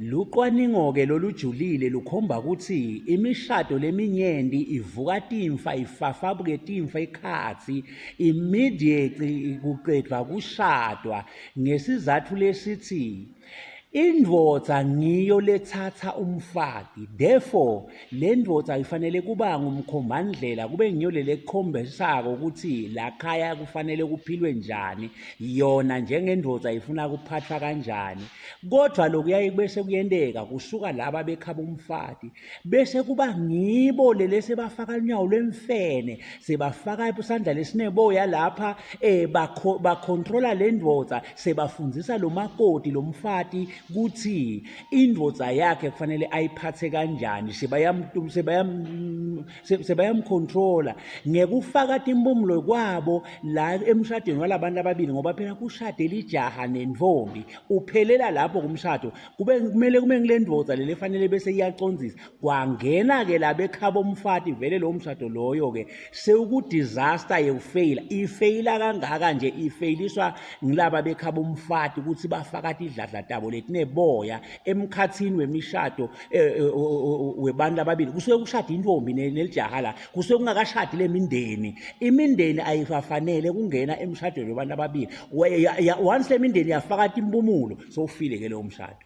Lucwaningo-ke lolujulile lukhomba ukuthi imishado leminyenti ivuka timfa ifafabuke timfa ekhatsi immediately kuqedwa kushadwa ngesizatfu lesithi indvodza ngiyo letsatsa umfati, therefore le ndvodza ifanele kuba ngumkhombandlela, kube ngiyo lekukhombisako ukuthi lakhaya kufanele kuphilwe njani, yona njengendvodza ifuna kuphathwa kanjani. Kodwa lokuyaye bese kuyenteka kusuka laba bekhaba umfati bese kuba ngibo lele sebafaka unyawo lwemfene, sebafaka isandla lesineboya lapha bakontrola le ndvodza, sebafundzisa lo makoti lo mfati kuthi indvodza yakhe kufanele ayiphathe kanjani, sebayamcontrola ngekufaka timpumulo kwabo la emshadweni walabantu ababili, ngoba phela kushade lijaha nentfombi uphelela lapho kumshado. Kumele ngile ndvodza leli fanele bese iyacondzisa kwangena-ke labekhaba umfati, vele lowo mshado loyo-ke sewuku-disaster yekufeyila. Ifeyila kangaka nje, ifeyiliswa ngilaba bekhaba umfati ukuthi bafaka tidladla tabo letineboya emkhatsini wemishado webantu ababili. Kusuke kushada intfombi nelijaha la, kusuke kungakashadi lemindeni. Imindeni ayifanele kungena emshadweni webantu ababili. Once lemindeni yafaka timpumulo sowufile-ke lowo mshado.